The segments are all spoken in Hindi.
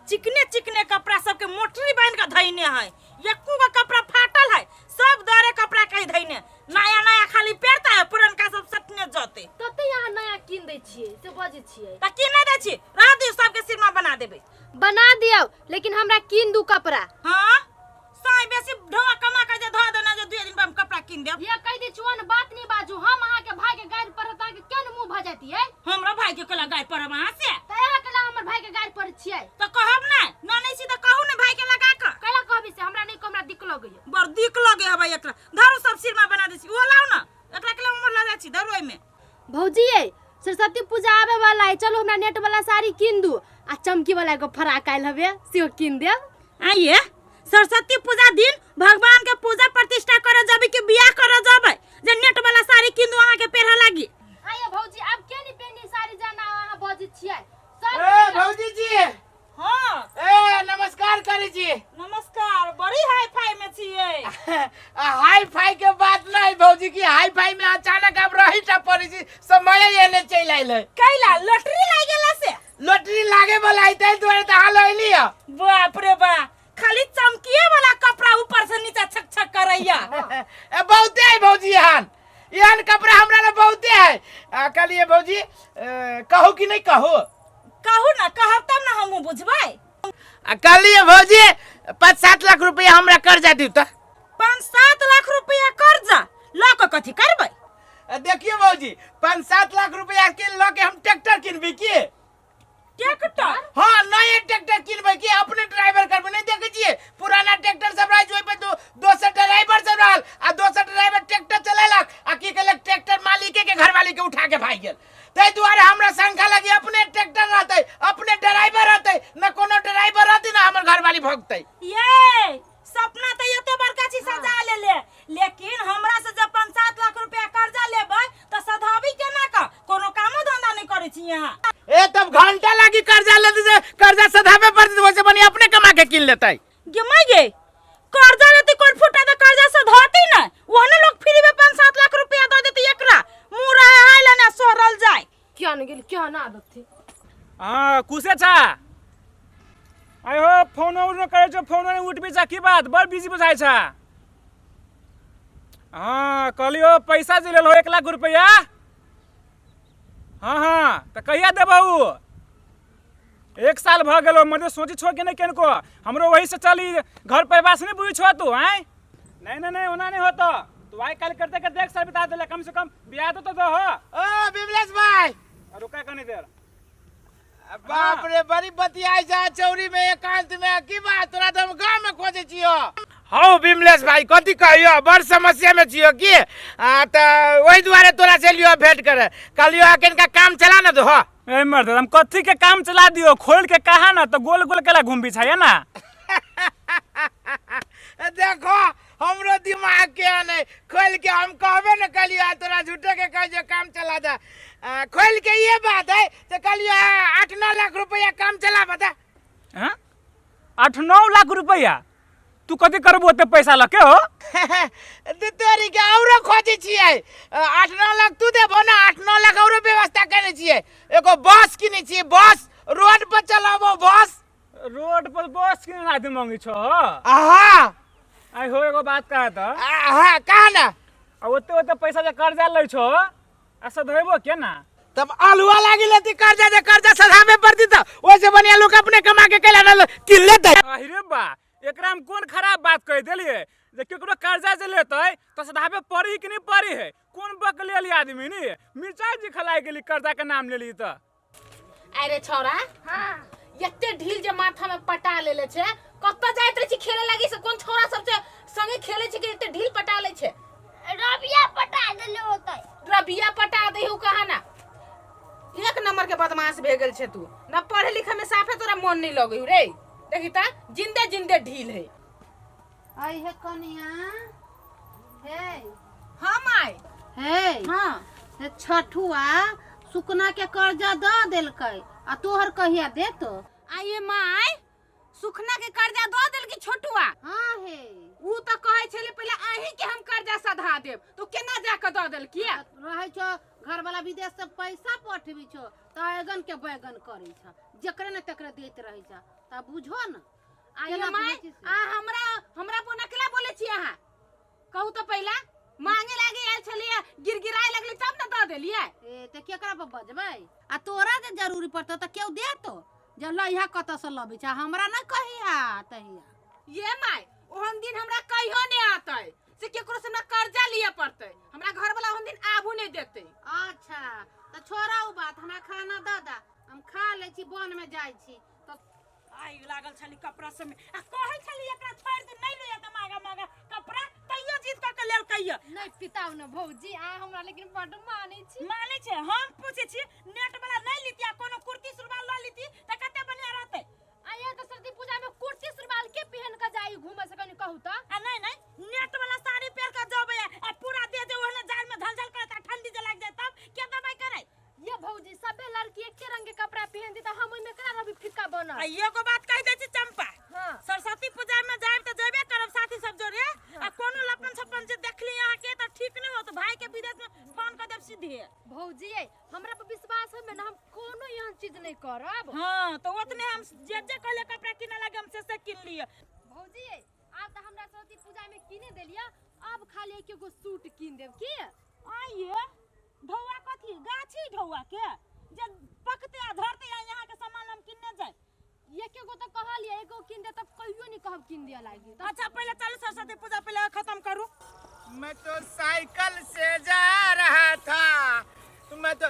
चिकने चिकने कपड़ा सबके मोटरी बांध के धइने है, एको का कपड़ा फाटल है, सब दरे कपड़ा कहीं धइने, नया नया खाली पेरता है, पुरनका सब सटने जाते। तते यहाँ नया किन दे छिए से बजे छिए त किन दे छी, रह दियो सबके सिर में बना देबे। बना दियो, लेकिन हमरा किन दू कपड़ा। हां साई बेसी ढोआ कमा के जे ध देना जे 2 दिन में हम कपड़ा किन देब। ये कह दी चुन बात नहीं बाजू, हम अहाँ के भाई के गाड़ पर हता के केन मुंह भ जाती है। हमरा भाई के कला गाय पर वहां से त यहाँ कला हमर भाई के गाड़ पर छिए त कहब ना, ना नहीं सी त कहू ना भाई के लगा के। कला कहबी से हमरा नहीं हमरा दिक लगे बर दिक लगे है भाई एकरा, धरो सब सिर में बना देसी, ओ लाओ ना एकरा के उमर ल जा छी धरो ओइ में। भौजी ये सरस्वती पूजा आवे वाला है, चलो हमरा नेट वाला साड़ी किन दू आ चमकी वाला एगो फराक आइल हवे से किन देब। आइए सरस्वती पूजा दिन भगवान के पूजा प्रतिष्ठा करे जब के बियाह करे जब जे नेट वाला साड़ी किनु अहाँ के पेरहा लागी। आइए भौजी अब के नहीं पेनी साड़ी जाना वहां बजे छिए। ए भौजी जी, हां ए नमस्कार करी जी। नमस्कार, बड़ी हाई फाई में छिए। हाई फाई के बात नहीं भौजी की, हाई फाई में अचानक अब रही था पड़ी जी, समय एने चल आइले। कैला लॉटरी लाग गेला से? लॉटरी लागे वाला है तै दुआरे त हाल आइली है। बाप रे बा, खाली चमकिए वाला कपड़ा ऊपर से नीचे छक छक करैया। ए बहुते है भौजी, यहां कपड़ा हमरा ले बहुते है। कहलिए भौजी कहू कि नहीं कहू? कहू ना, कहब तब ना हम बुझबै। कहलिए भौजी 5-7 लाख रुपया हमरा कर्जा दी त। 5-7 लाख रुपया कर्जा ल के कथि करबै? देखिए भौजी 5-7 लाख रुपया के ल के हम ट्रैक्टर किनबी की। ट्रैक्टर? हां नया ट्रैक्टर किनबै की, अपने ड्राइवर करबै। नहीं देखे छिए पुराना ट्रैक्टर सब रह जोइ पे दोसर ड्राइवर सब रहल आ दोसर ड्राइवर ट्रैक्टर चलेलक आ की केलक ट्रैक्टर मालिके के घरवाली के उठा के भाग गेल। तै दुआरे हमरा संख्या लगी अपने ट्रैक्टर रहतै, अपने ड्राइवर रहतै, न कोनो ड्राइवर रहतै न हमर घरवाली भोगतै। ये सपना त एते बड़का चीज सजा ले, लेकिन हमरा से जब 5-7 लाख रुपया कर्जा लेबै त सधाबी केना का? कोनो कामो धंधा नहीं करै छी यहां। ए तब घंटा लगी कर्जा ले दे, कर्जा सधाबे पड़तै, वैसे बनी अपने कमा के किन लेतै। गे मैं गे कर्जा लेती कोन फुटा त कर्जा से धोती ना, ओहने लोग फ्री में 5-7 लाख रुपया दे देती एकरा, मुरा आइल ना सोरल जाय। क्या न गेल क्या ना आदत थी। हां कुसे छा आइ हो फोन न करे छ, फोन ने उठबी छ की बात, बड़ बिजी बुझाइ छ। हां कहलियो पैसा जे लेलो 1 लाख रुपया। हां त कहिया देबहू? 1 साल भ गेलो, मजे सोची छो के नहीं केनको, हमरो वही से चली घर परिवार से नहीं बुझी छो तू। हैं नहीं ओना नहीं होतो, तू आई काल करते करते 1 साल बिता देले, कम से कम बियाह तो दो हो। ओ बिमलेश भाई रुका कनी देर। बाप रे बड़ी बतियाई जा चौरी में एकांत में की बात, तोरा तो हम गांव में खोजे छियो। हां बिमलेश भाई कथि कहियो, बड़ समस्या में छियो की। त ओई दुआरे तोरा से लियो भेंट करे, कहलियो अखन का काम चला न दो। ए मर्द हम कथी के काम चला दियो, खोल के कहा ना तो गोल गोल केला घूम बिछा है ना। देखो हमरो दिमाग के नहीं, खोल के हम कहबे न कहलियो तोरा झूठे के कह जे काम चला दे। खोल के ये बात है तो कहलियो 8-9 लाख रुपया काम चला बता। हां 8-9 लाख रुपया तू कथी करबो ओते पैसा लके हो? तोरी के औरो खोजे छिए, 8-9 लाख तू देबो ना, 8-9 लाख औरो व्यवस्था करने छिए। एगो बस किने छिए, बस रोड पर चलाबो बस। रोड पर बस किने आदमी मांगी छो? हां आई हो एगो बात कहा त। हां कहा ना। आ ओते पैसा जे कर्जा लै छो ऐसा धइबो के ना? तब आलुआ लागी लेती कर्जा, जे कर्जा सधाबे पड़ती त ओसे बढ़िया लोग अपने कमा के केला न किन लेतै। अरे बा एकरा में कोन खराब बात कह देलिए जे केकरो कर्जा जे लेतै त सधाबे पड़ी कि नहीं पड़ी है? कोन बकलेली आदमी नी, मिर्चाई जी खलाई गेली कर्जा के नाम लेली त। अरे छोरा हां एते ढील जे माथा में पटा लेले छे, कत्ता जाइत रही छी खेले लागी से कोन छोरा सब से संगे खेले छी कि एते ढील पटा ले छे? रबिया पटा देले होतै। रबिया पटा देहु कहा ना, 1 नंबर के बदमाश भे गेल छे तू, ना पढ़े लिखे में साफे तोरा मन नहीं लगई रे। देखी ता जिंदे जिंदे ढील है। आई है कनिया हे हम आए हे हां हे छठुआ सुकना के कर्जा द देलकै आ तोहर कहिया देतो? आइए माय सुखना के कर्जा दो देल की छोटुआ? हां हे ऊ तो कहे छले पहले आही के हम कर्जा सधा देब, तो केना जाके द देल किया? रहे छो घर वाला विदेश से पैसा पठबी छो त बैगन के बैगन करै छ, जेकरे न तकरे देत रही छ। त तब बुझो न आइए केना माय बुझै छी से? आ हमरा पर नकला बोले छी अहाँ कहू तो पहला मांगे लागे आयल छलिए गिरगिराए लगली तब न दऽ देलिए ए त केकरा पर बजबै आ तोरा जे जरूरी पड़तो त केओ दे तो जे लइहा कत से लबै छै हमरा न कहिया तहिया ये माय ओहन दिन हमरा कहियो नहीं आतै से केकरो से न कर्जा लिए पड़तै हमरा घर वाला ओहन दिन आबू नहीं देतै अच्छा त छोड़ा उ बात हमरा खाना द दा हम खा ले छी वन में जाय छी त आई लागल छली कपड़ा सब में आ कहै छली एकरा छोड़ दे नहीं ले त मागा मागा कपड़ा तैयो जीत क लेल कहियो नहीं पिताऊ न भौजी आ हमरा लेकिन बड मानै छी माने छै हम पूछे छी नेट वाला नहीं लीतिया कोनो कुर्ती सुरबाल ल लीती त कते बढ़िया रहते आया तो सरदी पूजा में कुर्ती सुरवाल के पहन के जाई घूमे से कनी कहू त आ नहीं नेट वाला साड़ी पहन के जबे आ पूरा दे दे ओहने जाड़ में झलझल करता ठंडी जे लाग जाए तब के दवाई करे ये भौजी सबे लड़की एके रंग के कपड़ा पहन दी त हम ओइ में करा रवि फिक्का बन आ एगो बात कह दे छी चंपा हां सरस्वती पूजा में जाब त जेबे करब साथी सब जोरे आ कोनो लपन छपन जे देखली यहां के त ठीक नहीं होत भाई के विदेश में फोन कर देब सीधे भौजी हमरा पर विश्वास है में ना हम कोनो एहन चीज नहीं करब हां तो ओतने हम जे कहले कपड़ा किने लगे हम से किन लिए भौजी आप त हमरा सरस्वती पूजा में किने देलिया अब खाली एकेगो सूट किन देब की आइए ढौआ कथी गाछी ढौआ के जे पकते आ धरते आ यहाँ के सामान हम किनने जाए एकेगो तो कहलिए एगो किन दे तब कहियो नहीं कहब किन दिया लागी अच्छा पहले चलो सरस्वती पूजा पहले खत्म करूं मैं तो साइकिल से जा रहा था मैं तो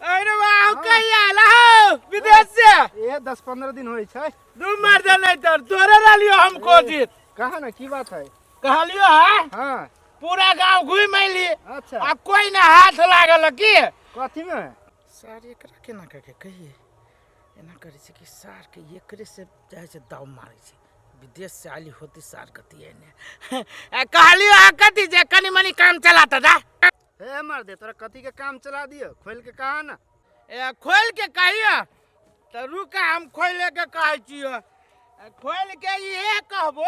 अरे वाह कहिया लाओ विदेश से ये 10-15 दिन होई छै दू मार दे नहीं तो तोरे लालियो हमको जीत कहा ना की बात है कहलियो है हाँ पूरा गांव घूम अइली अच्छा आ कोई ना हाथ लागल की कथी में सार एकरा केना करके कहिए एना करे छै कि सार के एकरे से जाय छै दाव मारे छै विदेश से आली होती सार कती एने कहलियो आ कती जे कनी मनी काम चलाता दा हे मार दे तोरा कथी के काम चला दियो खोल के कहा ना ए खोल के कहियो त रुका हम खोले के कहै छियो खोल के ये कहबो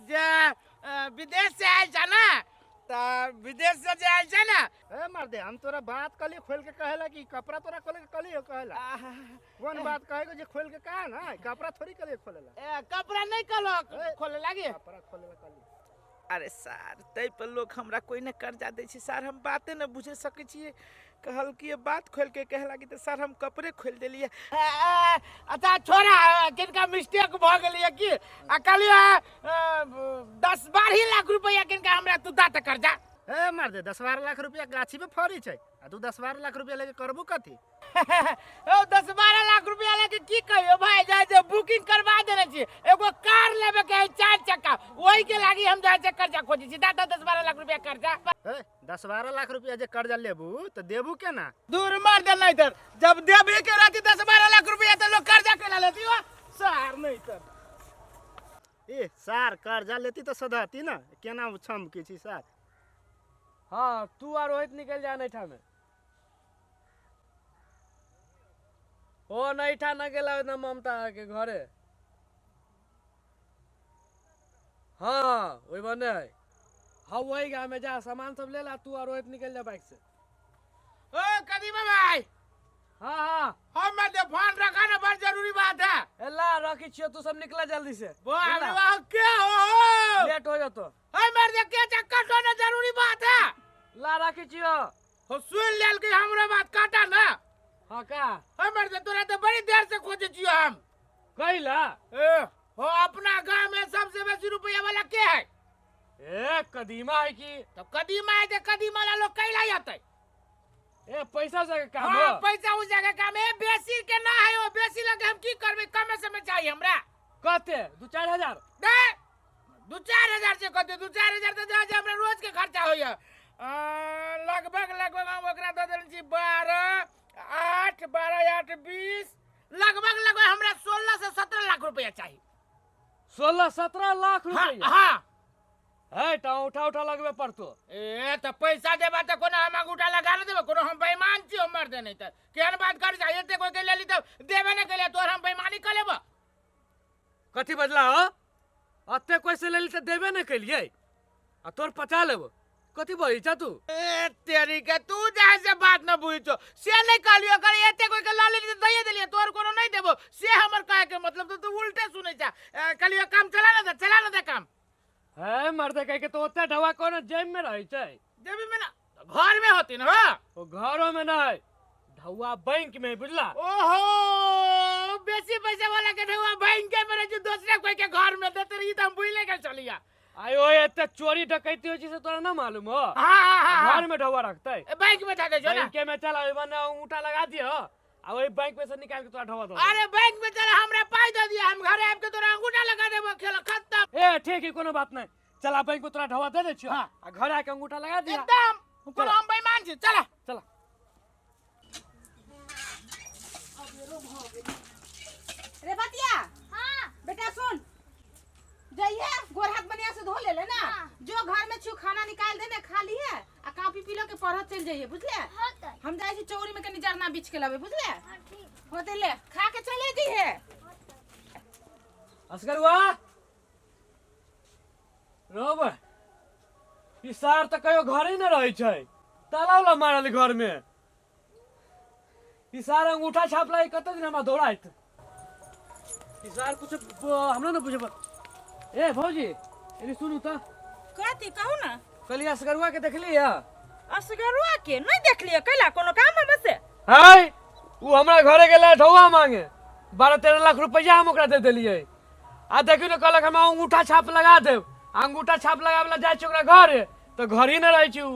जे विदेश से आइ छ ना त विदेश से जे आइ छ ना हे मार दे हम तोरा बात कली खोल के कहेला कि कपड़ा तोरा खोल के कली हो कहेला कौन बात कहेगो जे खोल के कहा ना कपड़ा थोड़ी कली खोलेला ए कपड़ा नहीं कलो खोले लागी कपड़ा खोलेला कली अरे सार तै पर लोग हमरा कोई न कर्जा दै छै सार हम बाते न बुझे सकै छियै कहल कि ये बात खोल के कहे लागी त सार हम कपड़े खोल देलिए अच्छा छोरा किनका मिस्टेक भ गेलिए कि आ कहलिए 10-12 लाख रुपया किनका हमरा तू दा त कर्जा हे मार दे 10-12 लाख रुपया गाछी में फरी छै आ तू 10-12 लाख रुपया लेके करबू कथी ओ 10-12 लाख रुपया लेके की कहियो भाई जाय जे बुकिंग करवा देने छी एगो कार लेबे के है 4 चक्का ओही के लागी हम जाय छै कर्जा खोजी छी दादा 10-12 लाख रुपया कर्जा हे 10-12 लाख रुपया जे कर्जा लेबू त देबू केना दूर मार दे नहीं तर जब देबे के रहती 10-12 लाख रुपया तो लोग कर्जा केला लेती हो सार नहीं तर ए सार कर्जा लेती त सदाती ना केना छम के छी सार हाँ तू और रोहित निकल जा नैठा में ओ नैठा न गेला ना ममता के घरे हाँ वही बने है हाँ वही गाँव में जा सामान सब ले ला तू और रोहित निकल जा बाइक से ओ कदीमा भाई हाँ हाँ हम मैं दे फोन रखा ना बहुत जरूरी बात है ए ला रखी छियो तू सब निकला जल्दी से वो अरे वाह क्या हो लेट हो जातो हाय मेरे दे के चक्कर तो ना जरूरी बात है ला रखी छियो हो सुन लेल के हमरा बात काटा ना हाँ का हाय मेरे दे तोरा तो बड़ी देर से खोजे छियो हम कहिला ए हो अपना गांव में सबसे बेसी रुपया वाला के है ए कदीमा है की तो कदीमा है जे कदीमा वाला लोग कैला जाते ए पैसा से काम हाँ हो पैसा उस जगह काम है बेसी के ना है वो बेसी लगे हम की करबे कम समय चाहिए हमरा कहते 2-4 हजार दे 2-4 हजार से कहते 2-4 हजार तो जा हमरा रोज के खर्चा होइए लगभग हम ओकरा दे देन छी 12-8 लगभग हमरा 16 से 17 लाख रुपया चाहिए 16-17 लाख हाँ रुपया हाँ है टा उठा लगबे पड़तो ए तो पैसा देबा तो कोनो हम अंगूठा लगा न देबे कोनो हम बेईमान छी हमर दे नहीं त केहन बात कर चाहिए ते कोई के लेली त देबे न केले तोर हम बेईमानी कर लेबो कथी बदला हो अत्ते कोई से लेली त देबे न केलिए आ तोर पचा लेबो कथी बही चा तू ए तेरी के तू जहाँ से बात न बुझो से नहीं कहलियो कर एते कोई के लाली के दइए देलिए तोर कोनो नहीं देबो से हमर कहे के मतलब तो तू उल्टे सुनै छा कहलियो काम चला ना दे काम है मर्दे कह के तो ओते ढवा कोन जेब में रही छै देबी में ना घर में होती ना हो ओ घरों में नहीं ढवा बैंक में बुझला ओहो बेसी पैसा वाला के ढवा बैंक में रह जो दूसरे कोई के घर में देते रही त हम बुझले के चलिया आयो एते चोरी डकैती हो से तोरा ना मालूम हो हां घर में ढवा रखते बैंक में ठगे जो ना बैंक में चला बने अंगूठा लगा दियो आ वही बैंक में से निकाल के तोरा ढवा दो अरे बैंक में चला हमरा पाई दे दिया हम घरे आब के तोरा अंगूठा लगा देबो खेल खत्म ए ठीक है कोनो बात नहीं चला बैंक में तोरा ढवा दे दे छियो आ घर आके अंगूठा लगा दिया एकदम कोनो हम बेईमान छी चला चला रे बतिया बेटा सुन जाइए गोर हाथ बनिया से धो ले ना जो घर में छू खाना निकाल देने खा ली है आ कापी पी लो के पढ़त चल जाइए बुझले हम जाई छी चौरी में कनी जरना बीच के लावे बुझले होते ले खा के चले जी है असगरुआ रोब ई सार त कयो घर ही न रहै छै ताला उला मारल घर में ई सार अंगूठा छापला ई कत दिन हमरा दौड़ाइत ई सार कुछ हमरा न बुझे ए भौजी एनी सुनू त कथी कहू ना कली असगरुआ के देखली है असगरुआ के नहीं देखलिए कैला कोनो काम है बसे हाय उ हमरा घरे गेला ढौआ मांगे 12-13 लाख रुपया हम ओकरा दे देलिए आ देखियो न कहलक हम अंगूठा छाप लगा देब अंगूठा छाप लगावला जाय छै ओकरा घर त घर ही न रहै छै उ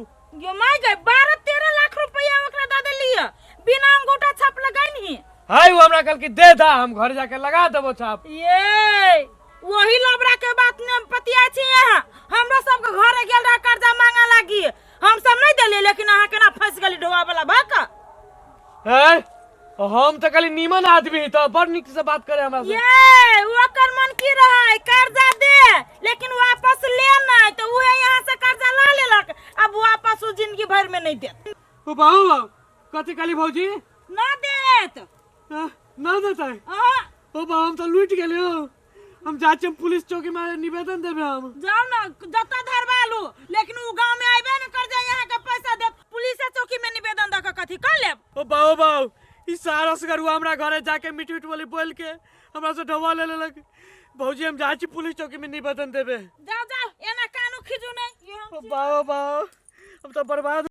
ये माय गए 12-13 लाख रुपया ओकरा दे देलिए बिना अंगूठा छाप लगाई हाय उ हमरा कहल कि दे दा हम घर जाके लगा देबो छाप ये वही लबड़ा के बात ने पतिया छी यहाँ हमरा सब के घरे गेल रहा कर्जा मांगा लागी हम सब नहीं देले लेकिन अहाँ केना फंस गेली ढोआ वाला भाका है हम त खाली नीमन आदमी त बड़ निक से बात करे हमरा से ये ओकर मन की रहा कर्जा दे लेकिन वापस ले नहीं तो वो यहाँ से कर्जा ला लेलक अब वापस वो जिंदगी भर में नहीं दे ओ बाबू कथी काली भौजी ना देत ना देतै ओ बा हम त लूट गेले हो हम जाचे पुलिस चौकी में निवेदन देबे हम जाओ ना जता धरवा लो लेकिन वो गांव में आइबे न कर जाए यहाँ के पैसा दे पुलिस चौकी में निवेदन द के कथी कर लेब ओ बाबू ई सारा असगरुआ हमरा घरे जाके मीठ मीठ वाली बोल के हमरा से ढवा ले लेलक भौजी हम जाची पुलिस चौकी में निवेदन देबे जाओ जाओ एना कानू खिजू नहीं ओ बाबू हम तो बर्बाद